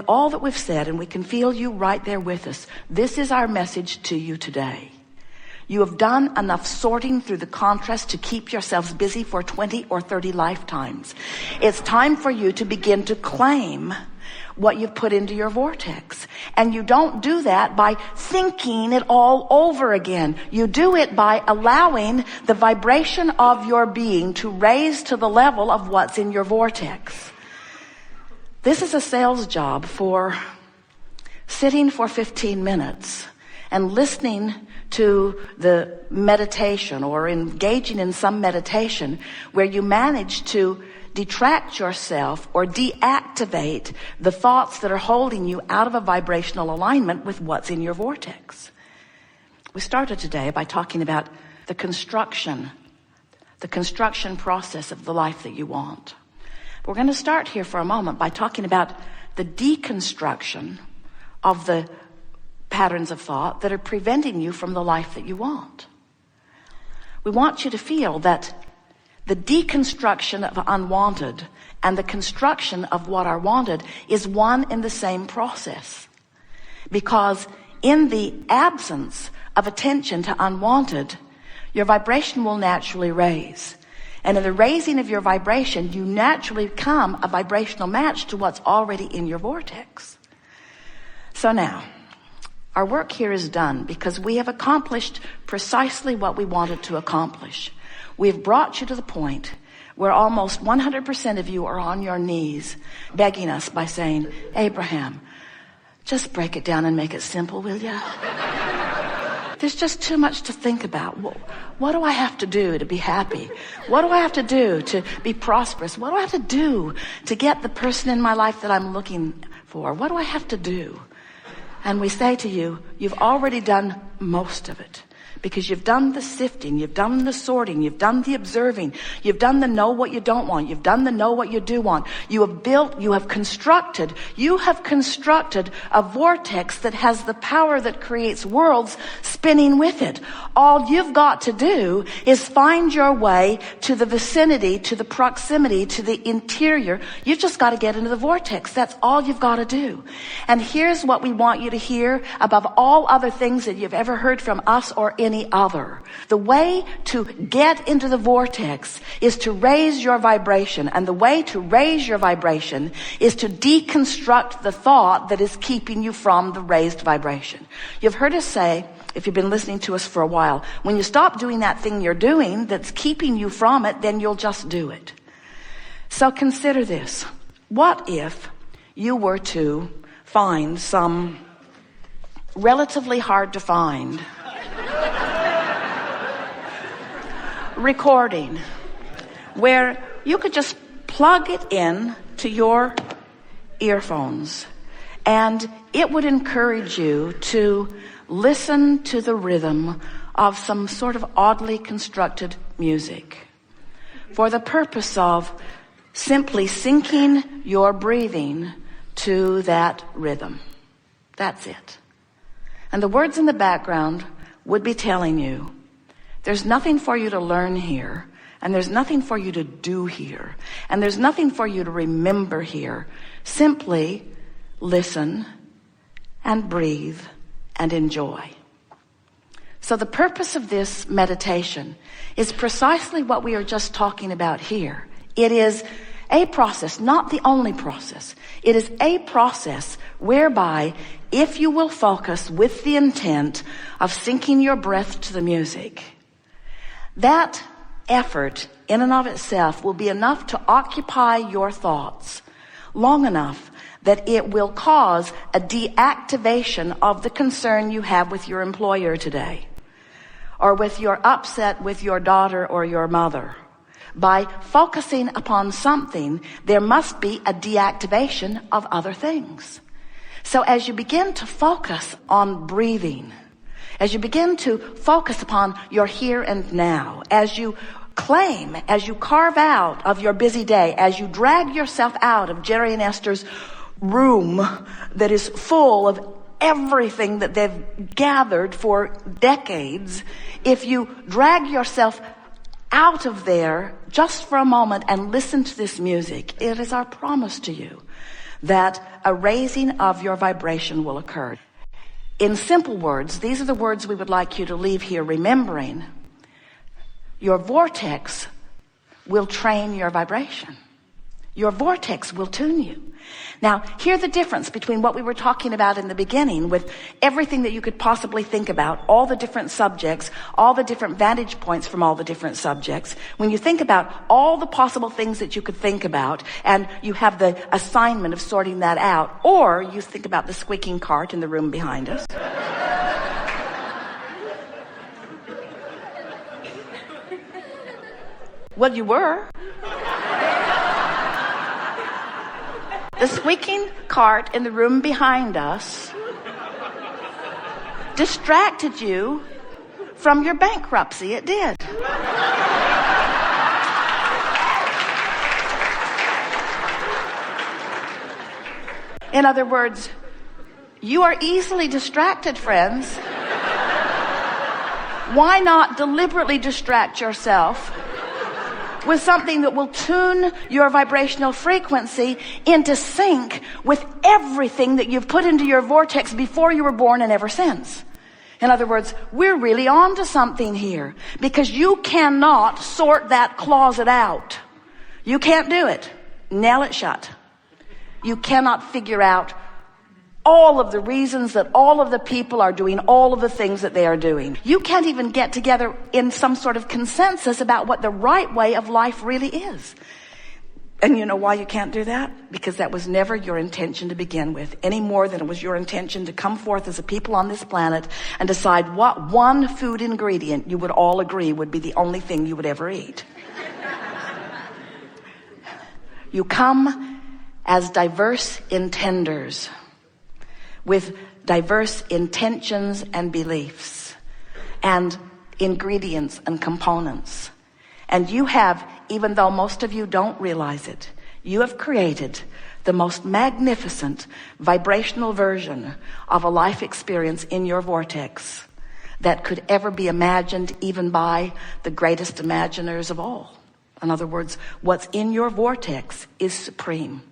all that we've said, and we can feel you right there with us, this is our message to you today. You have done enough sorting through the contrast to keep yourselves busy for 20 or 30 lifetimes. It's time for you to begin to claim what you've put into your vortex. And you don't do that by thinking it all over again. You do it by allowing the vibration of your being to raise to the level of what's in your vortex. This is a sales job for sitting for 15 minutes and listening to the meditation or engaging in some meditation where you manage to detract yourself or deactivate the thoughts that are holding you out of a vibrational alignment with what's in your vortex. We started today by talking about the construction process of the life that you want. We're going to start here for a moment by talking about the deconstruction of the patterns of thought that are preventing you from the life that you want. We want you to feel that the deconstruction of unwanted and the construction of what are wanted is one in the same process. Because in the absence of attention to unwanted, your vibration will naturally raise. And in the raising of your vibration, you naturally become a vibrational match to what's already in your vortex. So now, our work here is done because we have accomplished precisely what we wanted to accomplish. We've brought you to the point where almost 100% of you are on your knees begging us by saying, Abraham, just break it down and make it simple, will you? There's just too much to think about. What do I have to do to be happy? What do I have to do to be prosperous? What do I have to do to get the person in my life that I'm looking for? What do I have to do? And we say to you, you've already done most of it. Because you've done the sifting, you've done the sorting, you've done the observing, you've done the know what you don't want, you've done the know what you do want. You have constructed a vortex that has the power that creates worlds spinning with it. All you've got to do is find your way to the vicinity, to the proximity, to the interior. You've just got to get into the vortex. That's all you've got to do. And here's what we want you to hear above all other things that you've ever heard from us or any other. The way to get into the vortex is to raise your vibration. And the way to raise your vibration is to deconstruct the thought that is keeping you from the raised vibration. You've heard us say, if you've been listening to us for a while, when you stop doing that thing you're doing that's keeping you from it, then you'll just do it. So consider this. What if you were to find some relatively hard to find recording where you could just plug it in to your earphones and it would encourage you to listen to the rhythm of some sort of oddly constructed music for the purpose of simply syncing your breathing to that rhythm. That's it. And the words in the background would be telling you, there's nothing for you to learn here, and there's nothing for you to do here, and there's nothing for you to remember here. Simply listen and breathe and enjoy. So the purpose of this meditation is precisely what we are just talking about here. It is a process, not the only process. It is a process whereby if you will focus with the intent of syncing your breath to the music, that effort in and of itself will be enough to occupy your thoughts long enough that it will cause a deactivation of the concern you have with your employer today, or with your upset with your daughter or your mother. By focusing upon something, there must be a deactivation of other things. So as you begin to focus on breathing, as you begin to focus upon your here and now, as you claim, as you carve out of your busy day, as you drag yourself out of Jerry and Esther's room that is full of everything that they've gathered for decades, if you drag yourself out of there just for a moment and listen to this music, it is our promise to you that a raising of your vibration will occur. In simple words, these are the words we would like you to leave here remembering. Your vortex will train your vibration. Your vortex will tune you. Now, hear the difference between what we were talking about in the beginning with everything that you could possibly think about, all the different subjects, all the different vantage points from all the different subjects. When you think about all the possible things that you could think about, and you have the assignment of sorting that out, or you think about the squeaking cart in the room behind us. Well, you were. The squeaking cart in the room behind us distracted you from your bankruptcy. It did. In other words, you are easily distracted, friends. Why not deliberately distract yourself with something that will tune your vibrational frequency into sync with everything that you've put into your vortex before you were born and ever since? In other words, we're really on to something here, because you cannot sort that closet out. You can't do it. Nail it shut. You cannot figure out all of the reasons that all of the people are doing all of the things that they are doing. You can't even get together in some sort of consensus about what the right way of life really is. And you know why you can't do that? Because that was never your intention to begin with, any more than it was your intention to come forth as a people on this planet and decide what one food ingredient you would all agree would be the only thing you would ever eat. You come as diverse intenders, with diverse intentions and beliefs and ingredients and components. And you have, even though most of you don't realize it, you have created the most magnificent vibrational version of a life experience in your vortex that could ever be imagined even by the greatest imaginers of all. In other words, what's in your vortex is supreme.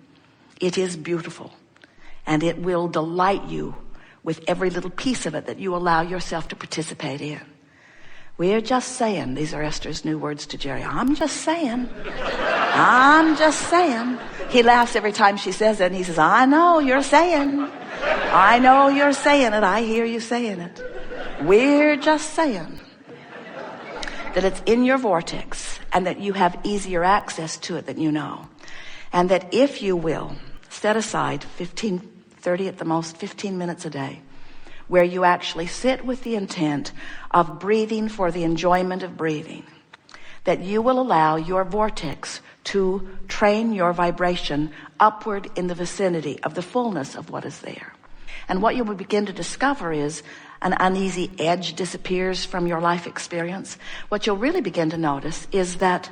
It is beautiful. And it will delight you with every little piece of it that you allow yourself to participate in. We're just saying, these are Esther's new words to Jerry. I'm just saying. I'm just saying. He laughs every time she says it, and he says, I know you're saying. I know you're saying it. I hear you saying it. We're just saying that it's in your vortex and that you have easier access to it than you know. And that if you will, set aside 30 at the most, 15 minutes a day, where you actually sit with the intent of breathing for the enjoyment of breathing, that you will allow your vortex to train your vibration upward in the vicinity of the fullness of what is there. And what you will begin to discover is an uneasy edge disappears from your life experience. What you'll really begin to notice is that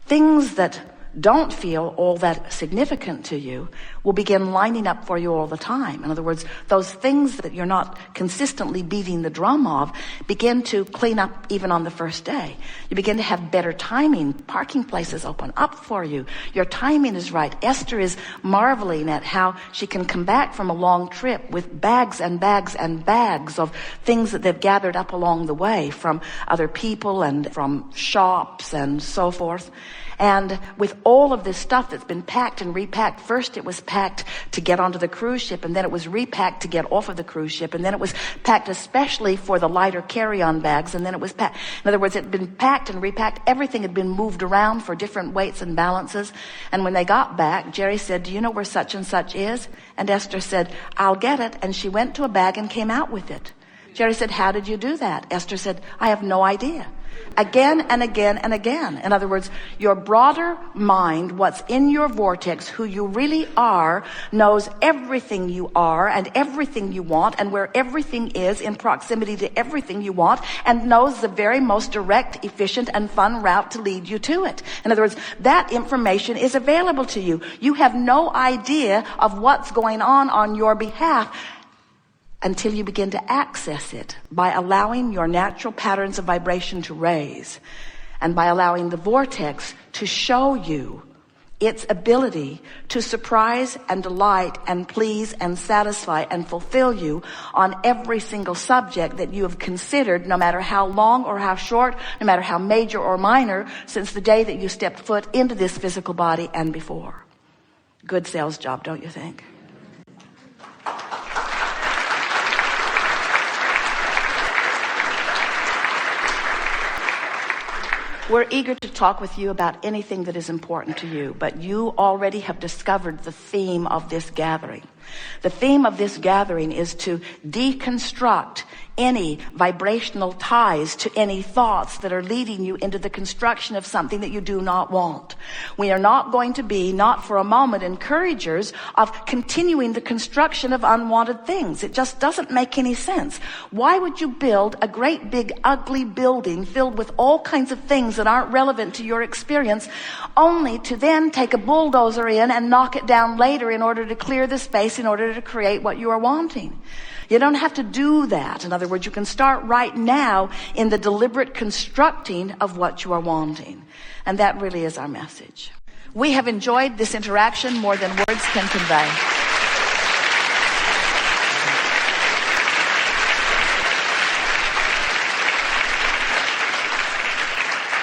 things that don't feel all that significant to you will begin lining up for you all the time. In other words, those things that you're not consistently beating the drum of begin to clean up even on the first day. You begin to have better timing. Parking places open up for you. Your timing is right. Esther is marveling at how she can come back from a long trip with bags and bags and bags of things that they've gathered up along the way from other people and from shops and so forth. And with all of this stuff that's been packed and repacked, first it was packed to get onto the cruise ship, and then it was repacked to get off of the cruise ship, and then it was packed especially for the lighter carry-on bags, and then it was packed. In other words, it had been packed and repacked. Everything had been moved around for different weights and balances. And when they got back, Jerry said, do you know where such and such is? And Esther said, I'll get it. And she went to a bag and came out with it. Jerry said, how did you do that? Esther said, I have no idea. Again and again and again. In other words, your broader mind, what's in your vortex, who you really are, knows everything you are and everything you want and where everything is in proximity to everything you want, and knows the very most direct, efficient, and fun route to lead you to it. In other words, that information is available to you. You have no idea of what's going on your behalf until you begin to access it by allowing your natural patterns of vibration to raise, and by allowing the vortex to show you its ability to surprise and delight and please and satisfy and fulfill you on every single subject that you have considered, no matter how long or how short, no matter how major or minor, since the day that you stepped foot into this physical body and before. Good sales job, don't you think? We're eager to talk with you about anything that is important to you, but you already have discovered the theme of this gathering. The theme of this gathering is to deconstruct any vibrational ties to any thoughts that are leading you into the construction of something that you do not want. We are not going to be, not for a moment, encouragers of continuing the construction of unwanted things. It just doesn't make any sense. Why would you build a great big ugly building filled with all kinds of things that aren't relevant to your experience, only to then take a bulldozer in and knock it down later in order to clear the space in order to create what you are wanting? You don't have to do that. In other words, you can start right now in the deliberate constructing of what you are wanting. And that really is our message. We have enjoyed this interaction more than words can convey.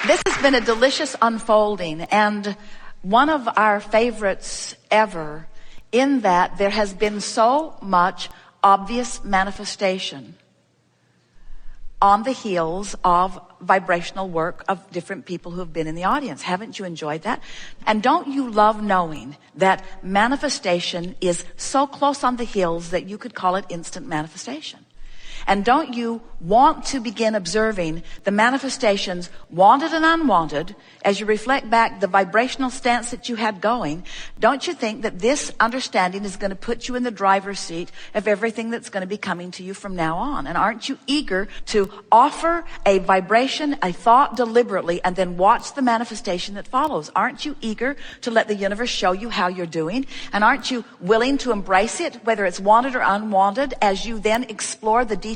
This has been a delicious unfolding, and one of our favorites ever, in that there has been so much obvious manifestation on the heels of vibrational work of different people who have been in the audience. Haven't you enjoyed that? And don't you love knowing that manifestation is so close on the heels that you could call it instant manifestation? And don't you want to begin observing the manifestations, wanted and unwanted, as you reflect back the vibrational stance that you had going? Don't you think that this understanding is going to put you in the driver's seat of everything that's going to be coming to you from now on? And aren't you eager to offer a vibration, a thought deliberately, and then watch the manifestation that follows? Aren't you eager to let the universe show you how you're doing? And aren't you willing to embrace it, whether it's wanted or unwanted, as you then explore the details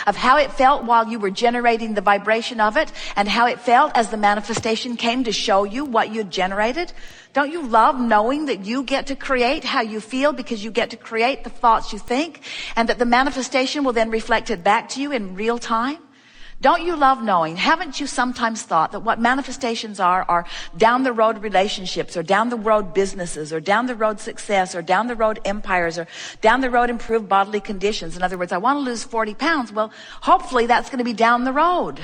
of how it felt while you were generating the vibration of it, and how it felt as the manifestation came to show you what you'd generated? Don't you love knowing that you get to create how you feel, because you get to create the thoughts you think, and that the manifestation will then reflect it back to you in real time? Don't you love knowing? Haven't you sometimes thought that what manifestations are down the road relationships, or down the road businesses, or down the road success, or down the road empires, or down the road improved bodily conditions? In other words, I want to lose 40 pounds. Well, hopefully that's going to be down the road.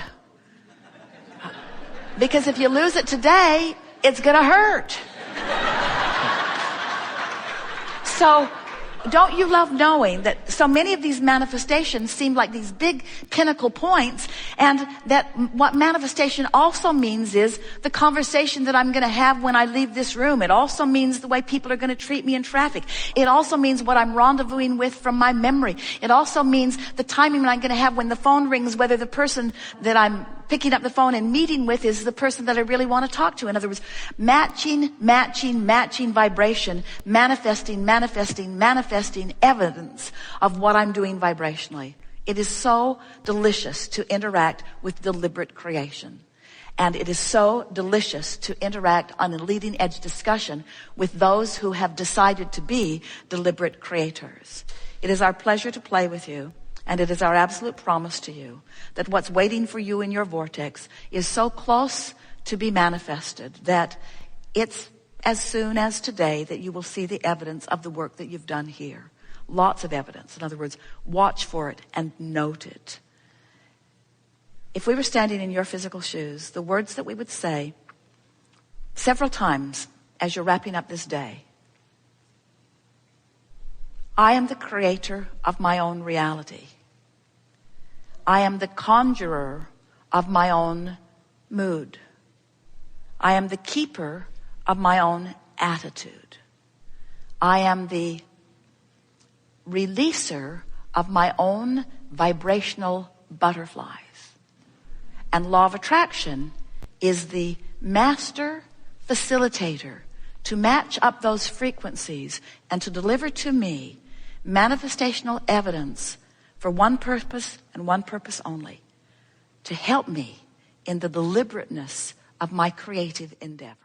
Because if you lose it today, it's going to hurt. So, don't you love knowing that so many of these manifestations seem like these big pinnacle points, and that what manifestation also means is the conversation that I'm going to have when I leave this room. It also means the way people are going to treat me in traffic. It also means what I'm rendezvousing with from my memory. It also means the timing I'm going to have when the phone rings, whether the person that I'm picking up the phone and meeting with is the person that I really want to talk to. In other words, matching vibration, manifesting evidence of what I'm doing vibrationally. It is so delicious to interact with deliberate creation. And it is so delicious to interact on a leading edge discussion with those who have decided to be deliberate creators. It is our pleasure to play with you. And it is our absolute promise to you that what's waiting for you in your vortex is so close to be manifested that it's as soon as today that you will see the evidence of the work that you've done here. Lots of evidence. In other words, watch for it and note it. If we were standing in your physical shoes, the words that we would say several times as you're wrapping up this day: I am the creator of my own reality. I am the conjurer of my own mood. I am the keeper of my own attitude. I am the releaser of my own vibrational butterflies. And law of attraction is the master facilitator to match up those frequencies and to deliver to me manifestational evidence for one purpose and one purpose only: to help me in the deliberateness of my creative endeavor.